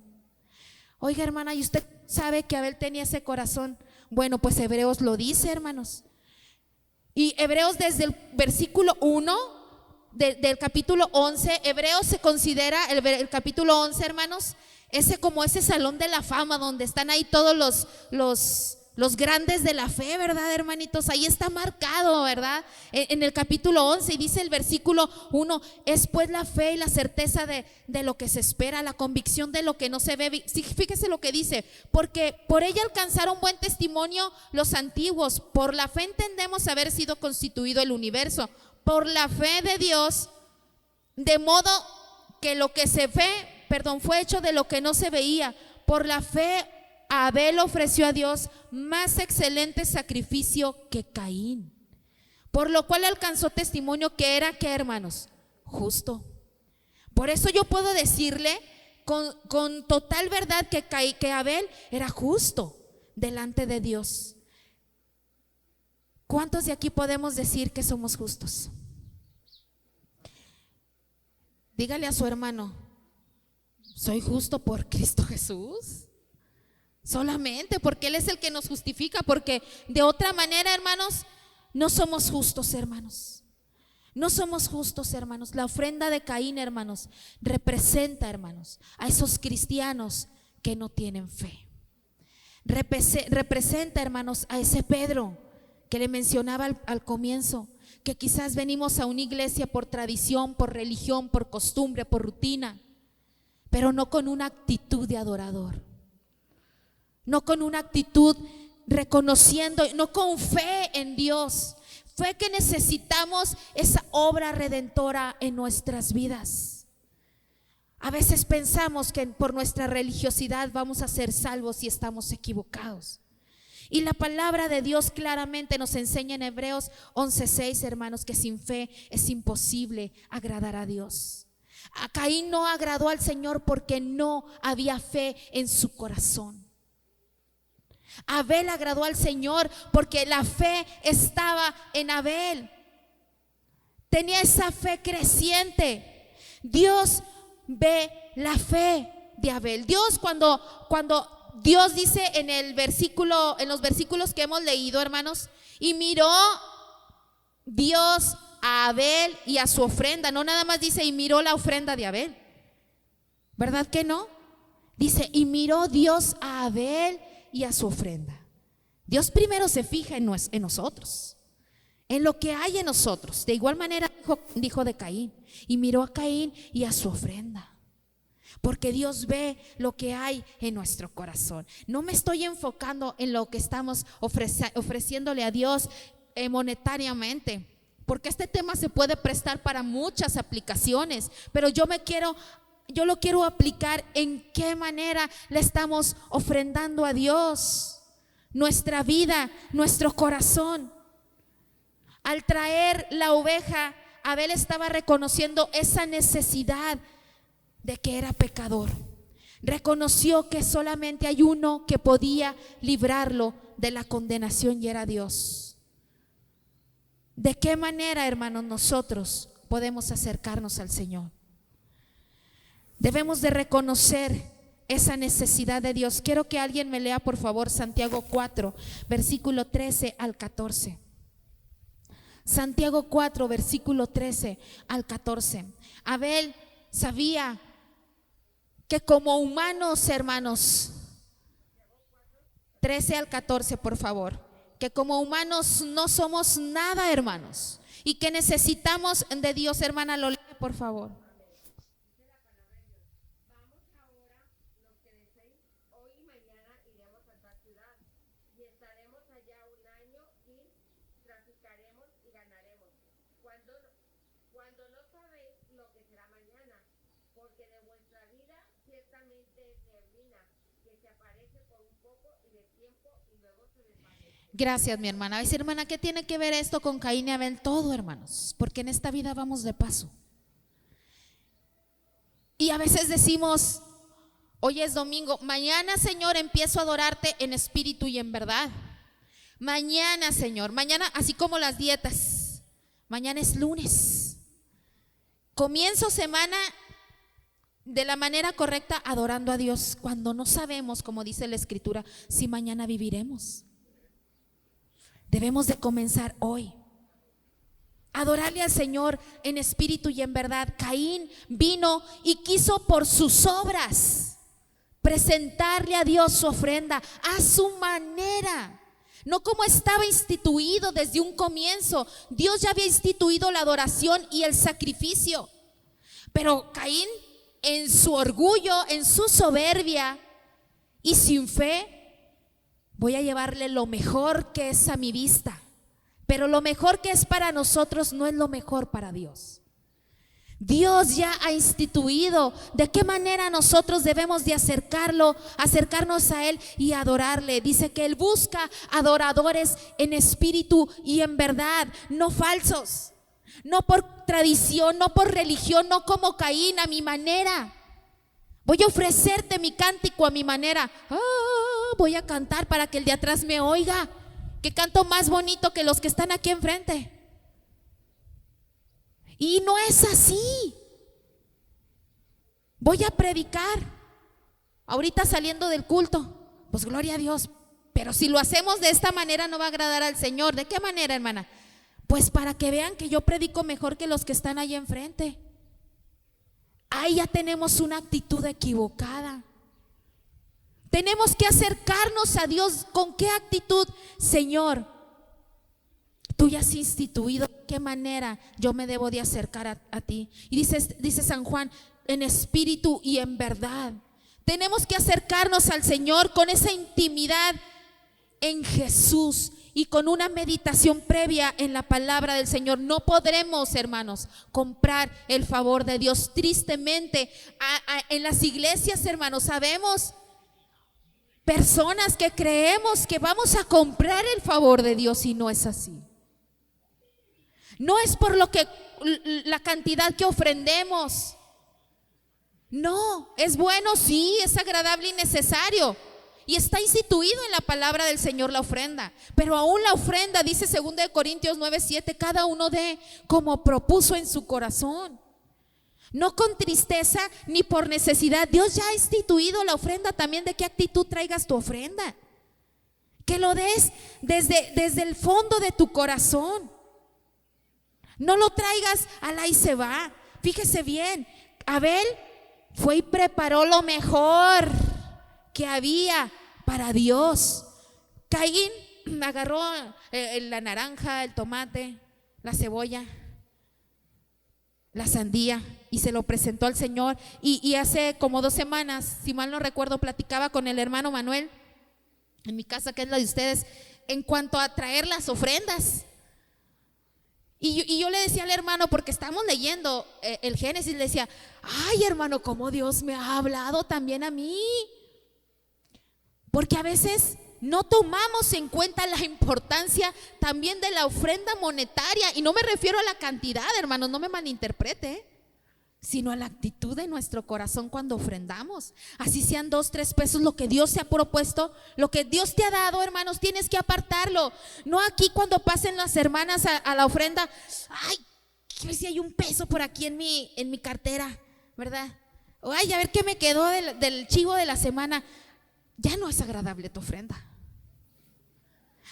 Oiga, hermana, ¿y usted sabe que Abel tenía ese corazón? Bueno, pues Hebreos lo dice, hermanos. Y Hebreos, desde el versículo 1 del capítulo 11, Hebreos se considera el capítulo 11, hermanos, como ese salón de la fama donde están ahí todos los grandes de la fe, ¿verdad, hermanitos? Ahí está marcado, ¿verdad? En el capítulo 11, y dice el versículo 1: es pues la fe y la certeza de lo que se espera, la convicción de lo que no se ve. Sí, fíjese lo que dice: porque por ella alcanzaron buen testimonio los antiguos. Por la fe entendemos haber sido constituido el universo, por la fe de Dios, de modo que lo que se ve, fue hecho de lo que no se veía. Por la fe Abel ofreció a Dios más excelente sacrificio que Caín, por lo cual alcanzó testimonio que era, ¿qué, hermanos? Justo. Por eso yo puedo decirle con total verdad que Abel era justo delante de Dios. ¿Cuántos de aquí podemos decir que somos justos? Dígale a su hermano: soy justo por Cristo Jesús. Solamente porque Él es el que nos justifica, porque de otra manera, hermanos, no somos justos, hermanos. No somos justos, hermanos. La ofrenda de Caín, hermanos, representa, hermanos, a esos cristianos que no tienen fe. Representa, hermanos, a ese Pedro que le mencionaba al comienzo, que quizás venimos a una iglesia por tradición, por religión, por costumbre, por rutina, pero no con una actitud de adorador, no con una actitud reconociendo, no con fe en Dios. Fe que necesitamos esa obra redentora en nuestras vidas. A veces pensamos que por nuestra religiosidad vamos a ser salvos y estamos equivocados. Y la palabra de Dios claramente nos enseña en Hebreos 11:6, hermanos, que sin fe es imposible agradar a Dios. A Caín no agradó al Señor porque no había fe en su corazón. Abel agradó al Señor porque la fe estaba en Abel. Tenía esa fe creciente. Dios ve la fe de Abel. Dios cuando Dios dice en los versículos que hemos leído, hermanos, y miró Dios a Abel y a su ofrenda. No nada más dice y miró la ofrenda de Abel, ¿verdad que no? Dice y miró Dios a Abel y a su ofrenda. Dios primero se fija en nosotros, en lo que hay en nosotros. De igual manera dijo de Caín, y miró a Caín y a su ofrenda, porque Dios ve lo que hay en nuestro corazón. No me estoy enfocando en lo que estamos ofreciéndole a Dios monetariamente, porque este tema se puede prestar para muchas aplicaciones, pero yo lo quiero aplicar en qué manera le estamos ofrendando a Dios nuestra vida, nuestro corazón. Al traer la oveja, Abel estaba reconociendo esa necesidad de que era pecador. Reconoció que solamente hay uno que podía librarlo de la condenación y era Dios. ¿De qué manera, hermanos, nosotros podemos acercarnos al Señor? Debemos de reconocer esa necesidad de Dios. Quiero que alguien me lea, por favor, Santiago 4, versículo 13 al 14. Santiago 4, versículo 13 al 14. Abel sabía que como humanos, hermanos, 13 al 14, por favor, que como humanos no somos nada, hermanos, y que necesitamos de Dios. Hermana, lo lee, por favor. Gracias, mi hermana. Dice, hermana, ¿qué tiene que ver esto con Caín y Abel? Todo, hermanos, porque en esta vida vamos de paso. Y a veces decimos, hoy es domingo, mañana, Señor, empiezo a adorarte en espíritu y en verdad. Mañana, Señor, mañana, así como las dietas, mañana es lunes. Comienzo semana de la manera correcta adorando a Dios, cuando no sabemos, como dice la Escritura, si mañana viviremos. Debemos de comenzar hoy, adorarle al Señor en espíritu y en verdad. Caín vino y quiso por sus obras presentarle a Dios su ofrenda a su manera, no como estaba instituido desde un comienzo. Dios ya había instituido la adoración y el sacrificio, pero Caín, en su orgullo, en su soberbia y sin fe, voy a llevarle lo mejor que es a mi vista, pero lo mejor que es para nosotros no es lo mejor para Dios. Dios ya ha instituido de qué manera nosotros debemos de acercarnos a Él y adorarle. Dice que Él busca adoradores en espíritu y en verdad, no falsos, no por tradición, no por religión, no como Caín, a mi manera. Voy a ofrecerte mi cántico a mi manera. Voy a cantar para que el de atrás me oiga, que canto más bonito que los que están aquí enfrente. Y no es así. Voy a predicar ahorita saliendo del culto, pues gloria a Dios, pero si lo hacemos de esta manera no va a agradar al Señor. ¿De qué manera, hermana? Pues para que vean que yo predico mejor que los que están ahí enfrente. Ahí ya tenemos una actitud equivocada. Tenemos que acercarnos a Dios. ¿Con qué actitud? Señor, tú ya has instituido de qué manera yo me debo de acercar a ti. Y dice San Juan, en espíritu y en verdad. Tenemos que acercarnos al Señor con esa intimidad en Jesús y con una meditación previa en la palabra del Señor. No podremos, hermanos, comprar el favor de Dios. Tristemente, en las iglesias, hermanos, sabemos personas que creemos que vamos a comprar el favor de Dios y no es así. No es por la cantidad que ofrendemos. No, es bueno, sí, es agradable y necesario. Y está instituido en la palabra del Señor la ofrenda. Pero aún la ofrenda, dice 2 Corintios 9:7, cada uno dé como propuso en su corazón. No con tristeza ni por necesidad. Dios ya ha instituido la ofrenda también, de qué actitud traigas tu ofrenda. Que lo des desde el fondo de tu corazón. No lo traigas al ahí se va. Fíjese bien, Abel fue y preparó lo mejor que había para Dios. Caín agarró la naranja, el tomate, la cebolla, la sandía y se lo presentó al Señor. Y hace como 2 semanas, si mal no recuerdo, platicaba con el hermano Manuel en mi casa, que es la de ustedes, en cuanto a traer las ofrendas. Y yo le decía al hermano, porque estamos leyendo el Génesis, le decía, ay hermano, cómo Dios me ha hablado también a mí. Porque a veces no tomamos en cuenta la importancia también de la ofrenda monetaria. Y no me refiero a la cantidad, hermanos, no me malinterprete, sino a la actitud de nuestro corazón cuando ofrendamos. Así sean 2, 3 pesos, lo que Dios se ha propuesto, lo que Dios te ha dado, hermanos, tienes que apartarlo. No aquí cuando pasen las hermanas a la ofrenda, ay, a ver si hay un peso por aquí en mi cartera, ¿verdad? O ay, a ver qué me quedó del chivo de la semana. Ya no es agradable tu ofrenda.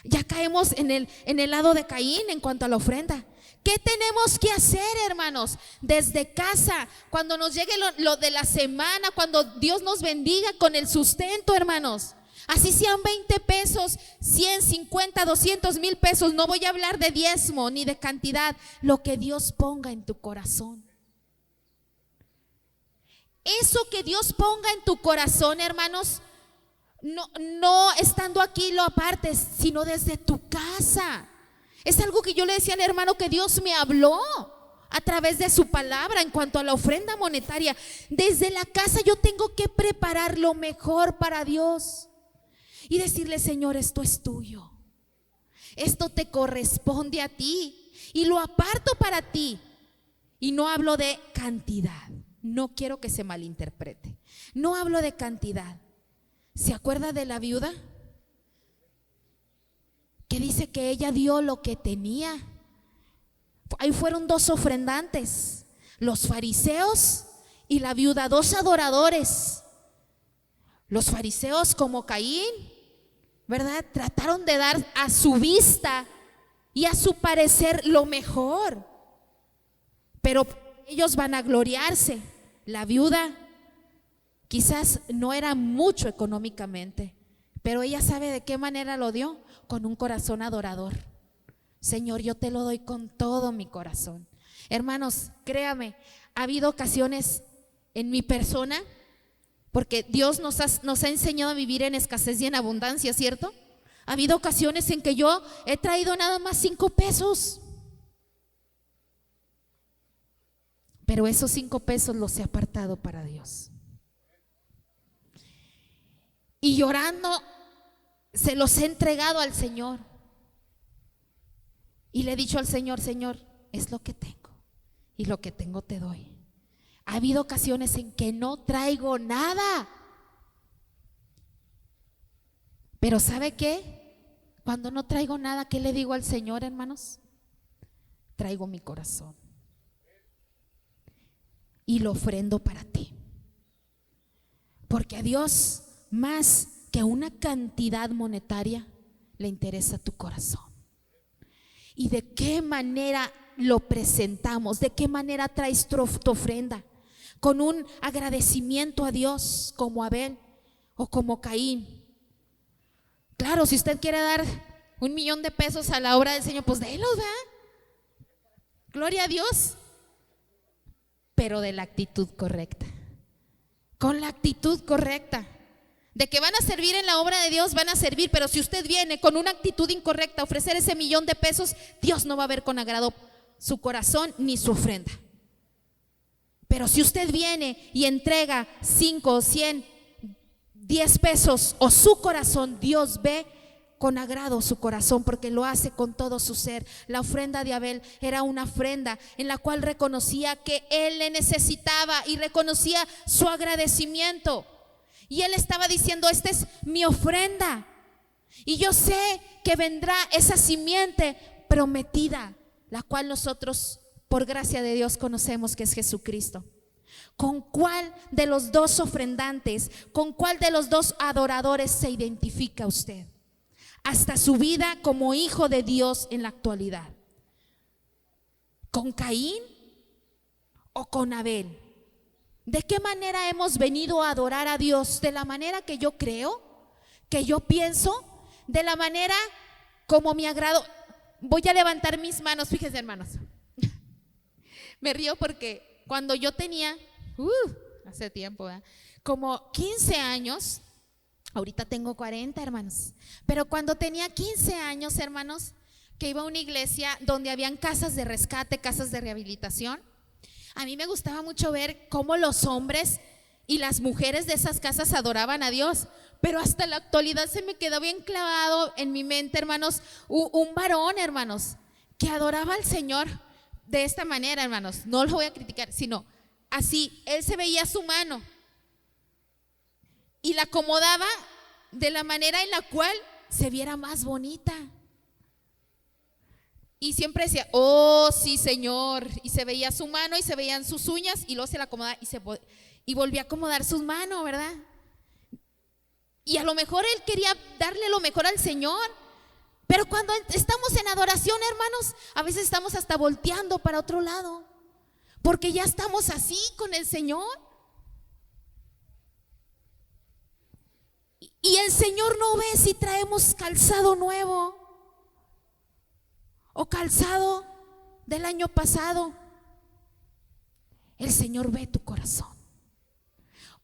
Ya caemos en el lado de Caín en cuanto a la ofrenda. ¿Qué tenemos que hacer, hermanos? Desde casa, cuando nos llegue lo de la semana, cuando Dios nos bendiga con el sustento, hermanos. Así sean 20 pesos, 100, 50, 200, 1000 pesos. No voy a hablar de diezmo ni de cantidad. Lo que Dios ponga en tu corazón. Eso que Dios ponga en tu corazón, hermanos, no estando aquí lo apartes, sino desde tu casa. Es algo que yo le decía al hermano, que Dios me habló a través de su palabra en cuanto a la ofrenda monetaria. Desde la casa yo tengo que preparar lo mejor para Dios y decirle, Señor, esto es tuyo, esto te corresponde a ti y lo aparto para ti. Y no hablo de cantidad, no quiero que se malinterprete, no hablo de cantidad. ¿Se acuerda de la viuda? Que dice que ella dio lo que tenía. Ahí fueron 2 ofrendantes, los fariseos y la viuda, 2 adoradores. Los fariseos, como Caín, ¿verdad? Trataron de dar a su vista y a su parecer lo mejor, pero ellos van a gloriarse. La viuda quizás no era mucho económicamente, pero ella sabe de qué manera lo dio, con un corazón adorador. Señor, yo te lo doy con todo mi corazón. Hermanos, créame, ha habido ocasiones en mi persona, porque Dios nos ha enseñado a vivir en escasez y en abundancia, ¿cierto? Ha habido ocasiones en que yo he traído nada más 5 pesos, pero esos 5 pesos los he apartado para Dios. Y llorando se los he entregado al Señor. Y le he dicho al Señor, Señor, es lo que tengo y lo que tengo te doy. Ha habido ocasiones en que no traigo nada. Pero ¿sabe qué? Cuando no traigo nada, ¿qué le digo al Señor, hermanos? Traigo mi corazón y lo ofrendo para ti. Porque a Dios, más que una cantidad monetaria, le interesa tu corazón. ¿Y de qué manera lo presentamos? ¿De qué manera traes tu ofrenda? ¿Con un agradecimiento a Dios como Abel? o como Caín? Claro, si usted quiere dar $1,000,000 a la obra del Señor, pues délos, ¿verdad? Gloria a Dios, pero de la actitud correcta, con la actitud correcta. De que van a servir en la obra de Dios, van a servir, pero si usted viene con una actitud incorrecta a ofrecer ese $1,000,000, Dios no va a ver con agrado su corazón ni su ofrenda. Pero si usted viene y entrega 5 o 100, 10 pesos o su corazón, Dios ve con agrado su corazón porque lo hace con todo su ser. La ofrenda de Abel era una ofrenda en la cual reconocía que él le necesitaba y reconocía su agradecimiento. Y él estaba diciendo: esta es mi ofrenda y yo sé que vendrá esa simiente prometida, la cual nosotros por gracia de Dios conocemos que es Jesucristo. ¿Con cuál de los dos ofrendantes, con cuál de los dos adoradores se identifica usted? Hasta su vida como hijo de Dios en la actualidad. ¿Con Caín o con Abel? ¿De qué manera hemos venido a adorar a Dios? ¿De la manera que yo creo, que yo pienso? ¿De la manera como me agrado? Voy a levantar mis manos, fíjense, hermanos. Me río porque cuando yo tenía, hace tiempo, ¿verdad?, como 15 años, ahorita tengo 40, hermanos, pero cuando tenía 15 años, hermanos, que iba a una iglesia donde habían casas de rescate, casas de rehabilitación, a mí me gustaba mucho ver cómo los hombres y las mujeres de esas casas adoraban a Dios. Pero hasta la actualidad se me quedó bien clavado en mi mente, hermanos, un varón, hermanos, que adoraba al Señor de esta manera, hermanos. No lo voy a criticar, sino así. Él se veía su mano y la acomodaba de la manera en la cual se viera más bonita. Y siempre decía: oh sí, Señor. Y se veía su mano y se veían sus uñas y luego se la acomodaba y volvía a acomodar sus manos, ¿verdad? Y a lo mejor él quería darle lo mejor al Señor. Pero cuando estamos en adoración, hermanos, a veces estamos hasta volteando para otro lado, porque ya estamos así con el Señor. Y el Señor no ve si traemos calzado nuevo o calzado del año pasado. El Señor ve tu corazón.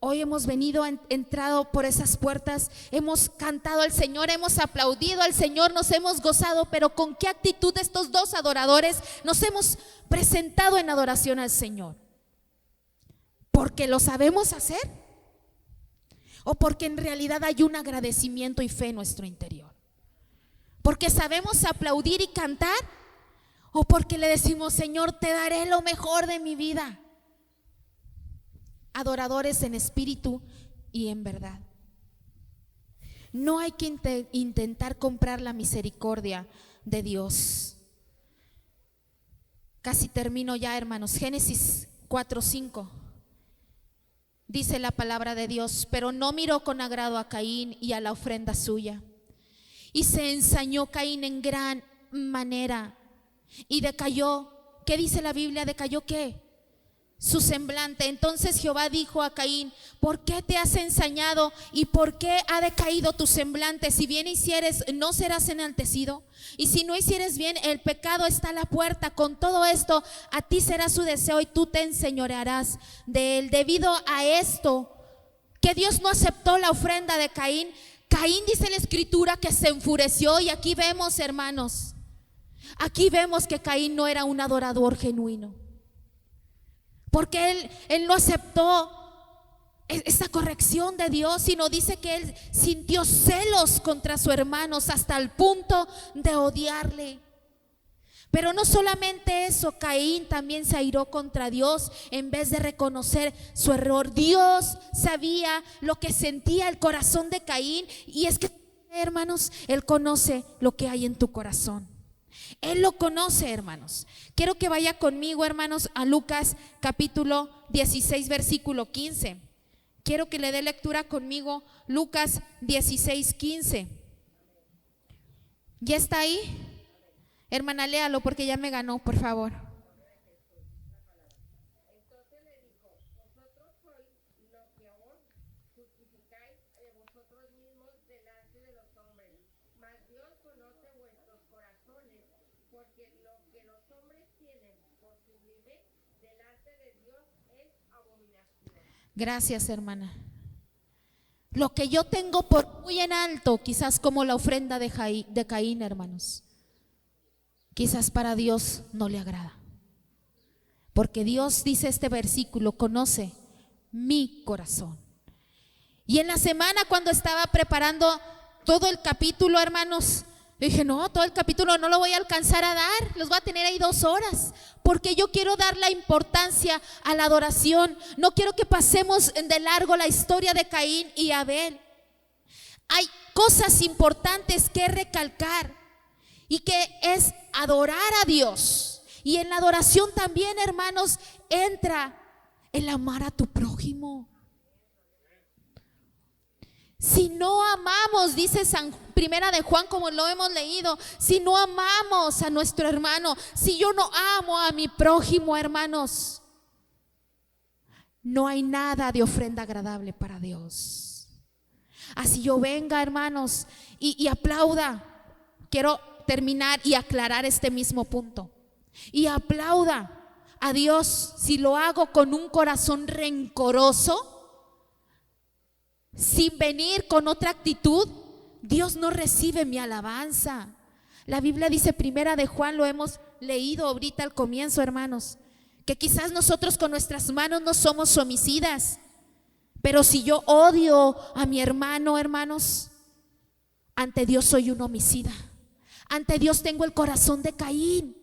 Hoy hemos venido, entrado por esas puertas, hemos cantado al Señor, hemos aplaudido al Señor, nos hemos gozado, pero ¿con qué actitud estos dos adoradores nos hemos presentado en adoración al Señor? ¿Porque lo sabemos hacer? ¿O porque en realidad hay un agradecimiento y fe en nuestro interior? ¿Porque sabemos aplaudir y cantar? ¿O porque le decimos: Señor, te daré lo mejor de mi vida? Adoradores en espíritu y en verdad. No hay que intentar comprar la misericordia de Dios. Casi termino ya, hermanos. Génesis 4:5. Dice la palabra de Dios: pero no miró con agrado a Caín y a la ofrenda suya. Y se ensañó Caín en gran manera y decayó. ¿Qué dice la Biblia? ¿Decayó qué? Su semblante. Entonces Jehová dijo a Caín: ¿por qué te has ensañado y por qué ha decaído tu semblante? Si bien hicieres, ¿no serás enaltecido? Y si no hicieres bien, el pecado está a la puerta. Con todo esto, a ti será su deseo y tú te enseñorearás de él. Debido a esto, que Dios no aceptó la ofrenda de Caín, Caín, dice la Escritura, que se enfureció. Y aquí vemos, hermanos, aquí vemos que Caín no era un adorador genuino, porque él no aceptó esa corrección de Dios, sino dice que él sintió celos contra sus hermanos hasta el punto de odiarle. Pero no solamente eso, Caín también se airó contra Dios en vez de reconocer su error. Dios sabía lo que sentía el corazón de Caín, y es que, hermanos, Él conoce lo que hay en tu corazón. Él lo conoce, hermanos. Quiero que vaya conmigo, hermanos, a Lucas capítulo 16, versículo 15. Quiero que le dé lectura conmigo. Lucas 16, 15. ¿Ya está ahí? Hermana, léalo porque ya me ganó, por favor. Gracias, hermana. Lo que yo tengo por muy en alto, quizás como la ofrenda de Caín, hermanos, quizás para Dios no le agrada. Porque Dios, dice este versículo, conoce mi corazón. Y en la semana, cuando estaba preparando todo el capítulo, hermanos, dije, no, todo el capítulo no lo voy a alcanzar a dar, los voy a tener ahí 2 horas, porque yo quiero dar la importancia a la adoración. No quiero que pasemos de largo la historia de Caín y Abel. Hay cosas importantes que recalcar, y que es adorar a Dios. Y en la adoración también, hermanos, entra el amar a tu prójimo. Si no amamos, dice Primera de Juan, como lo hemos leído, si no amamos a nuestro hermano, si yo no amo a mi prójimo, hermanos, no hay nada de ofrenda agradable para Dios. Así yo venga, hermanos, y aplauda. Quiero terminar y aclarar este mismo punto. Y aplauda a Dios si lo hago con un corazón rencoroso, sin venir con otra actitud. Dios no recibe mi alabanza. La Biblia dice, Primera de Juan, lo hemos leído ahorita al comienzo, hermanos, que quizás nosotros con nuestras manos no somos homicidas, pero si yo odio a mi hermano, hermanos, ante Dios soy un homicida. Ante Dios tengo el corazón de Caín.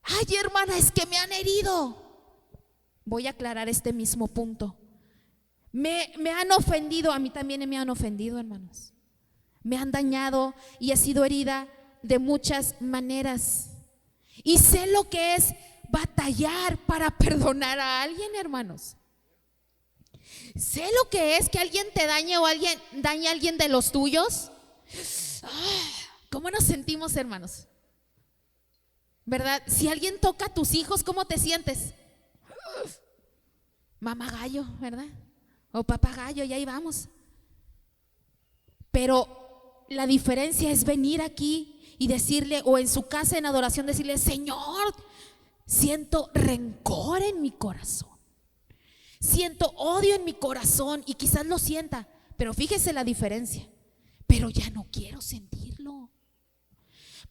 Ay, hermana, es que me han herido. Voy a aclarar este mismo punto. Me han ofendido, a mí también me han ofendido, hermanos. Me han dañado y he sido herida de muchas maneras. Y sé lo que es batallar para perdonar a alguien, hermanos. Sé lo que es que alguien te dañe o alguien dañe a alguien de los tuyos. ¿Cómo nos sentimos, hermanos? ¿Verdad? Si alguien toca a tus hijos, ¿cómo te sientes? Mamá gallo, ¿verdad? O papá gallo, y ahí vamos. Pero la diferencia es venir aquí y decirle, o en su casa en adoración decirle, Señor, siento rencor en mi corazón, siento odio en mi corazón, y quizás lo sienta, pero fíjese la diferencia. Pero ya no quiero sentirlo.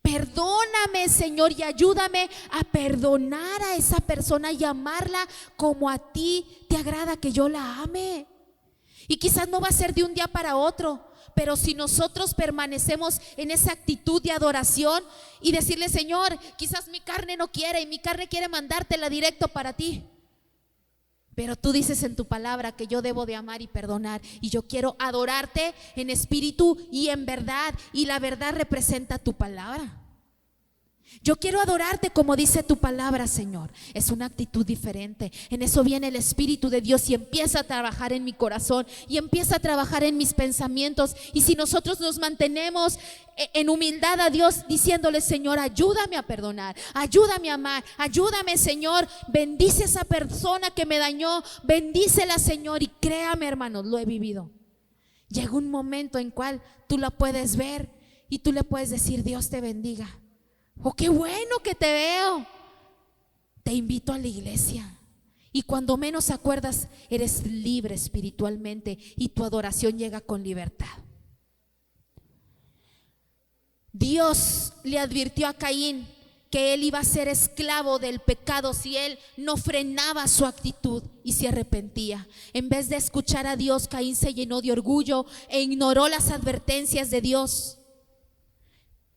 Perdóname, Señor, y ayúdame a perdonar a esa persona y amarla como a ti te agrada que yo la ame. Y quizás no va a ser de un día para otro, pero si nosotros permanecemos en esa actitud de adoración y decirle, Señor, quizás mi carne no quiere y mi carne quiere mandártela directo para ti, pero tú dices en tu palabra que yo debo de amar y perdonar, y yo quiero adorarte en espíritu y en verdad, y la verdad representa tu palabra. Yo quiero adorarte como dice tu palabra, Señor. Es una actitud diferente. En eso viene el Espíritu de Dios y empieza a trabajar en mi corazón y empieza a trabajar en mis pensamientos. Y si nosotros nos mantenemos en humildad a Dios, diciéndole, Señor, ayúdame a perdonar, ayúdame a amar, ayúdame, Señor, bendice a esa persona que me dañó, bendícela, Señor. Y créame, hermanos, lo he vivido. Llega un momento en cual tú la puedes ver y tú le puedes decir, Dios te bendiga. Oh, qué bueno que te veo. Te invito a la iglesia. Y cuando menos acuerdas, eres libre espiritualmente y tu adoración llega con libertad. Dios le advirtió a Caín que él iba a ser esclavo del pecado si él no frenaba su actitud y se arrepentía. En vez de escuchar a Dios, Caín se llenó de orgullo e ignoró las advertencias de Dios.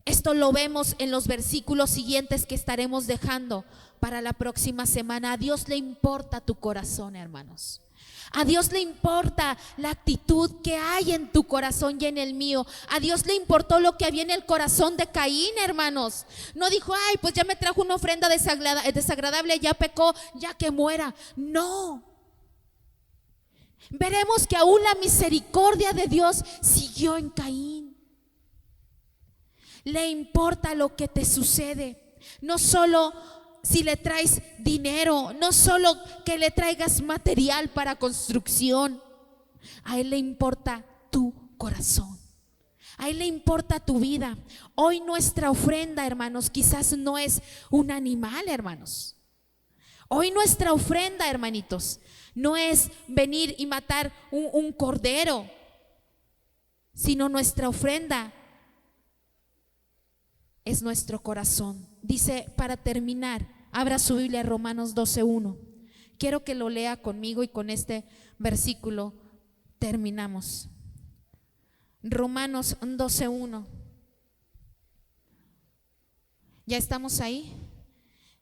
Esto lo vemos en los versículos siguientes que estaremos dejando para la próxima semana. A Dios le importa tu corazón, hermanos. A Dios le importa la actitud que hay en tu corazón y en el mío. A Dios le importó lo que había en el corazón de Caín, hermanos. No dijo, ay, pues ya me trajo una ofrenda desagradable, ya pecó, ya que muera. No. Veremos que aún la misericordia de Dios siguió en Caín. Le importa lo que te sucede, no solo si le traes dinero, no solo que le traigas material para construcción. A él le importa tu corazón, a él le importa tu vida. Hoy nuestra ofrenda, hermanos, quizás no es un animal, hermanos. Hoy nuestra ofrenda, hermanitos, no es venir y matar un cordero, sino nuestra ofrenda es nuestro corazón. Dice, para terminar, abra su Biblia, Romanos 12:1. Quiero que lo lea conmigo y con este versículo terminamos. Romanos 12:1. ¿Ya estamos ahí?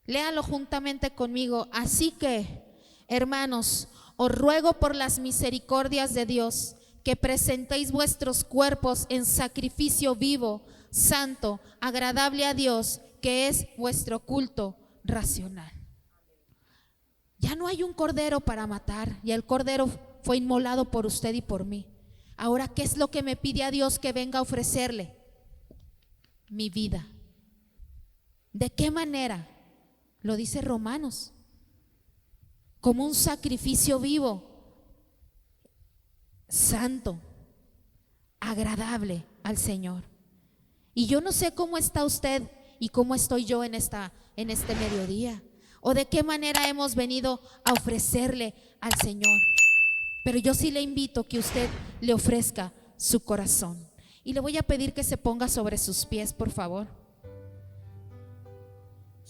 Léalo juntamente conmigo. Así que, hermanos, os ruego por las misericordias de Dios que presentéis vuestros cuerpos en sacrificio vivo, santo, agradable a Dios, que es vuestro culto racional. Ya no hay un cordero para matar, ya el cordero fue inmolado por usted y por mí. Ahora, ¿qué es lo que me pide a Dios que venga a ofrecerle? Mi vida. ¿De qué manera? Lo dice Romanos, como un sacrificio vivo, santo, agradable al Señor. Y yo no sé cómo está usted y cómo estoy yo en este mediodía, o de qué manera hemos venido a ofrecerle al Señor. Pero yo sí le invito que usted le ofrezca su corazón. Y le voy a pedir que se ponga sobre sus pies, por favor.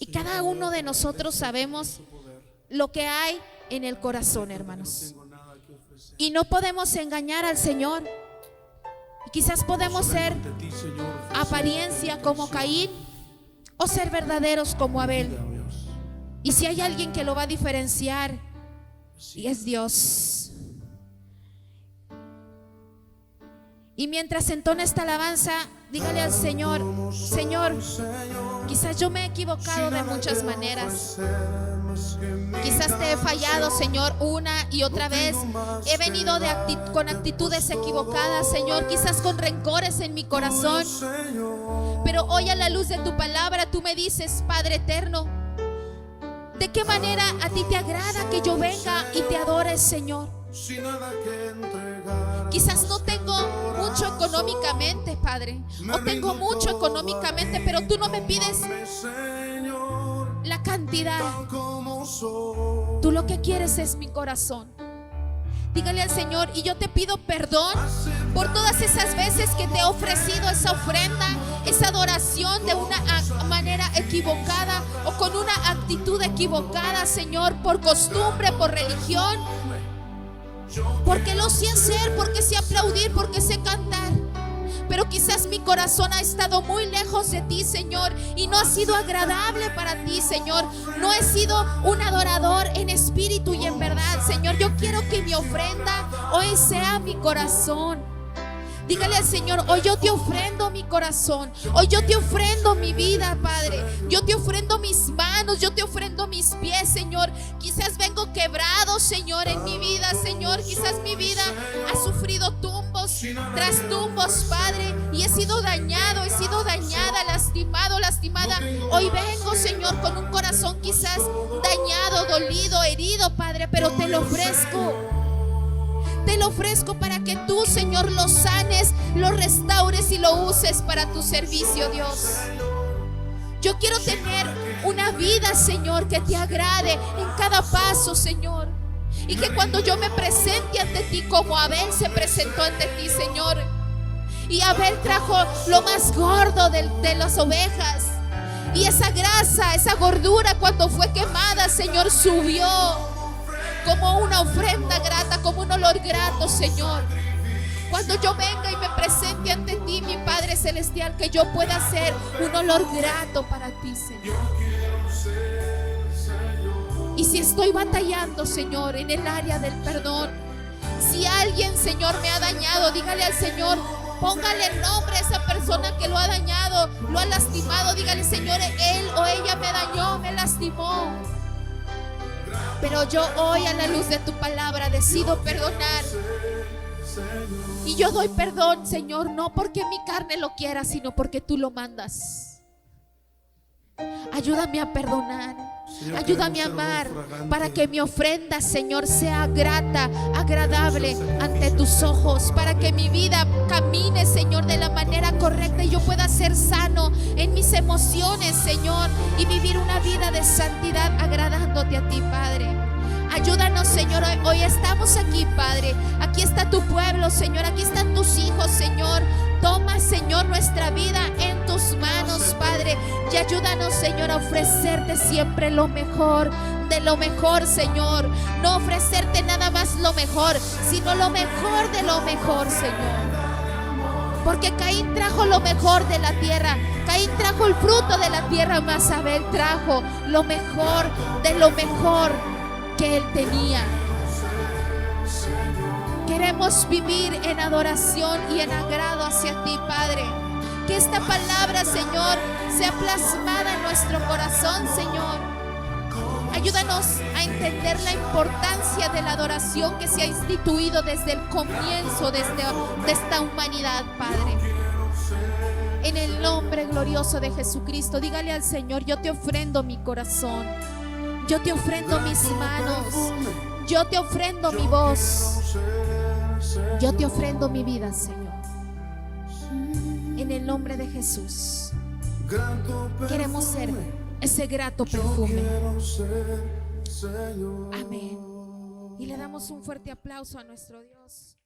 Y cada uno de nosotros sabemos lo que hay en el corazón, hermanos. Y no podemos engañar al Señor. Y quizás podemos ser apariencia como Caín o ser verdaderos como Abel. Y si hay alguien que lo va a diferenciar, y es Dios. Y mientras entona esta alabanza, dígale al Señor: Señor, quizás yo me he equivocado de muchas maneras. Quizás te he fallado, Señor, una y otra vez. He venido con actitudes equivocadas, Señor, quizás con rencores en mi corazón. Pero hoy, a la luz de tu palabra, tú me dices, Padre eterno, ¿de qué manera a ti te agrada que yo venga y te adore, Señor? Quizás no tengo mucho económicamente, Padre, o tengo mucho económicamente, pero tú no me pides la cantidad. Tú lo que quieres es mi corazón. Dígale al Señor: y yo te pido perdón por todas esas veces que te he ofrecido esa ofrenda, esa adoración de una manera equivocada o con una actitud equivocada, Señor, por costumbre, por religión. Porque lo sé hacer, porque sé aplaudir, porque sé cantar. Pero quizás mi corazón ha estado muy lejos de ti, Señor, y no ha sido agradable para ti, Señor. No he sido un adorador en espíritu y en verdad, Señor. Yo quiero que mi ofrenda hoy sea mi corazón. Dígale al Señor: hoy yo te ofrendo mi corazón, hoy yo te ofrendo mi vida, Padre. Yo te ofrendo mis manos, yo te ofrendo mis pies, Señor. Quizás vengo quebrado, Señor, en mi vida, Señor. Quizás mi vida ha sufrido tumbos tras tumbos, Padre, y he sido dañado, he sido dañada, lastimada. Hoy vengo, Señor, con un corazón quizás dañado, dolido, herido, Padre, pero te lo ofrezco. Te lo ofrezco para que tú, Señor, lo sanes, lo restaures y lo uses para tu servicio, Dios. Yo quiero tener una vida, Señor, que te agrade en cada paso, Señor. Y que cuando yo me presente ante ti como Abel se presentó ante ti, Señor. Y Abel trajo lo más gordo de las ovejas. Y esa grasa, esa gordura, cuando fue quemada, Señor, subió como una ofrenda grata, como un olor grato, Señor. Cuando yo venga y me presente ante ti, mi Padre Celestial, que yo pueda ser un olor grato para ti, Señor. Y si estoy batallando, Señor, en el área del perdón, si alguien, Señor, me ha dañado, dígale al Señor, póngale nombre a esa persona que lo ha dañado, lo ha lastimado. Dígale: Señor, él o ella me dañó, me lastimó. Pero yo hoy, a la luz de tu palabra, decido perdonar. Y yo doy perdón, Señor, no porque mi carne lo quiera, sino porque tú lo mandas. Ayúdame a perdonar. Ayúdame a amar para que mi ofrenda, Señor, sea grata, agradable ante tus ojos, para que mi vida camine, Señor, de la manera correcta y yo pueda ser sano en mis emociones, Señor, y vivir una vida de santidad agradándote a ti, Padre. Ayúdanos, Señor, hoy estamos aquí, Padre. Aquí está tu pueblo, Señor, aquí están tus hijos, Señor. Toma, Señor, nuestra vida en tus manos, Padre, y ayúdanos, Señor, a ofrecerte siempre lo mejor, de lo mejor, Señor. No ofrecerte nada más lo mejor, sino lo mejor de lo mejor, Señor. Porque Caín trajo lo mejor de la tierra, Caín trajo el fruto de la tierra, mas Abel trajo lo mejor de lo mejor que él tenía. Queremos vivir en adoración y en agrado hacia ti, Padre. Que esta palabra, Señor, sea plasmada en nuestro corazón, Señor. Ayúdanos a entender la importancia de la adoración que se ha instituido desde el comienzo de esta humanidad, Padre. En el nombre glorioso de Jesucristo, dígale al Señor: yo te ofrendo mi corazón, yo te ofrendo mis manos, yo te ofrendo mi voz, yo te ofrendo mi vida, Señor. En el nombre de Jesús queremos ser ese grato perfume. Amén. Y le damos un fuerte aplauso a nuestro Dios.